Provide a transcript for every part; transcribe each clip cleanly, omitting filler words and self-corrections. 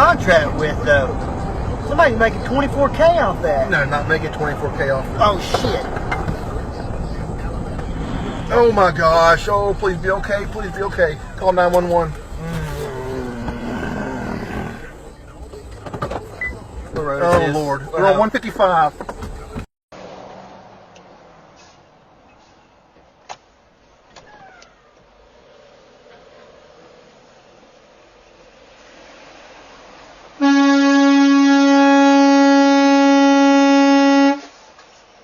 contract with, though. Somebody's making 24K off that. No, not making 24K off. Oh, shit. Oh my gosh. Oh, please be okay. Please be okay. Call 911. Oh, Lord. We're on 155.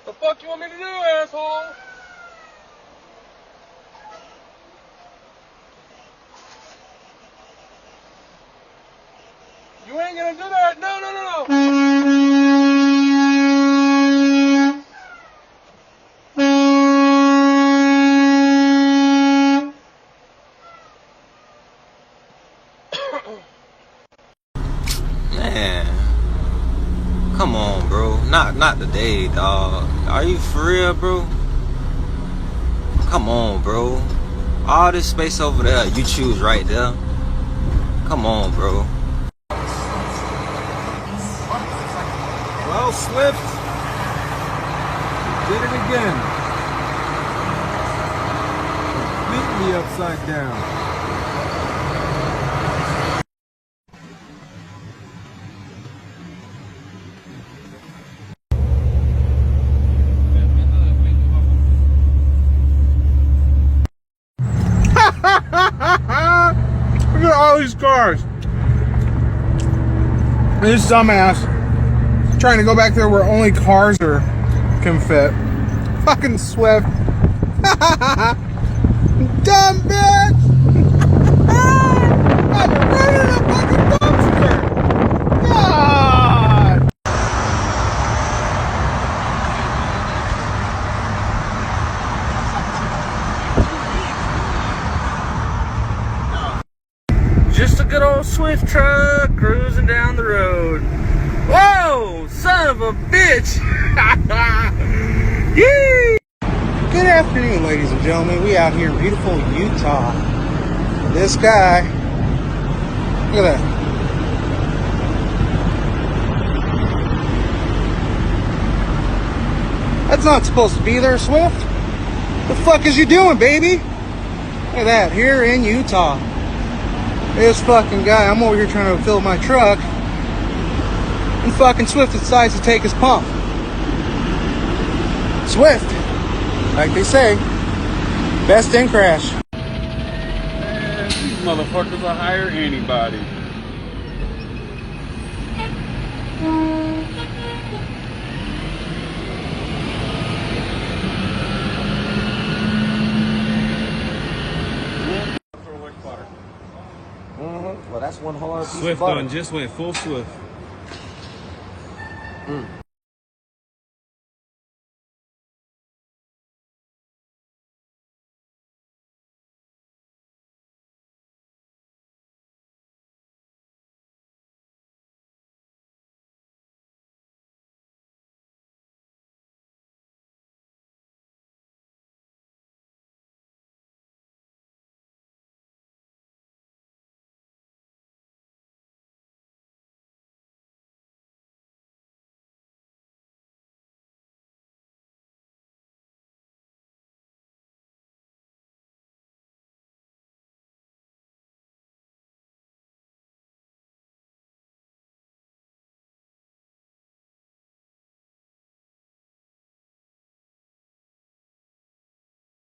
The fuck you want me to do, asshole? You ain't gonna do that. No, no, no, no. Man, come on, bro. Not today, dog. Are you for real, bro? Come on, bro. All this space over there, you choose right there. Come on, bro. Well, Swift, did it again. Completely upside down. Look at all these cars. This dumbass trying to go back there where only cars can fit. Fucking Swift. Dumb bitch. I'm running a fucking dumpster. God. Just a good old Swift truck cruising down the road. Whoa, son of a bitch! Yee! Good afternoon, ladies and gentlemen. We out here in beautiful Utah. This guy, look at that. That's not supposed to be there, Swift. The fuck is you doing, baby? Look at that, here in Utah. This fucking guy, I'm over here trying to fill my truck, and fucking Swift decides to take his pump. Swift, like they say, best in crash. Man, these motherfuckers will hire anybody. Well, that's one hard piece Swift of butter. done just went full Swift.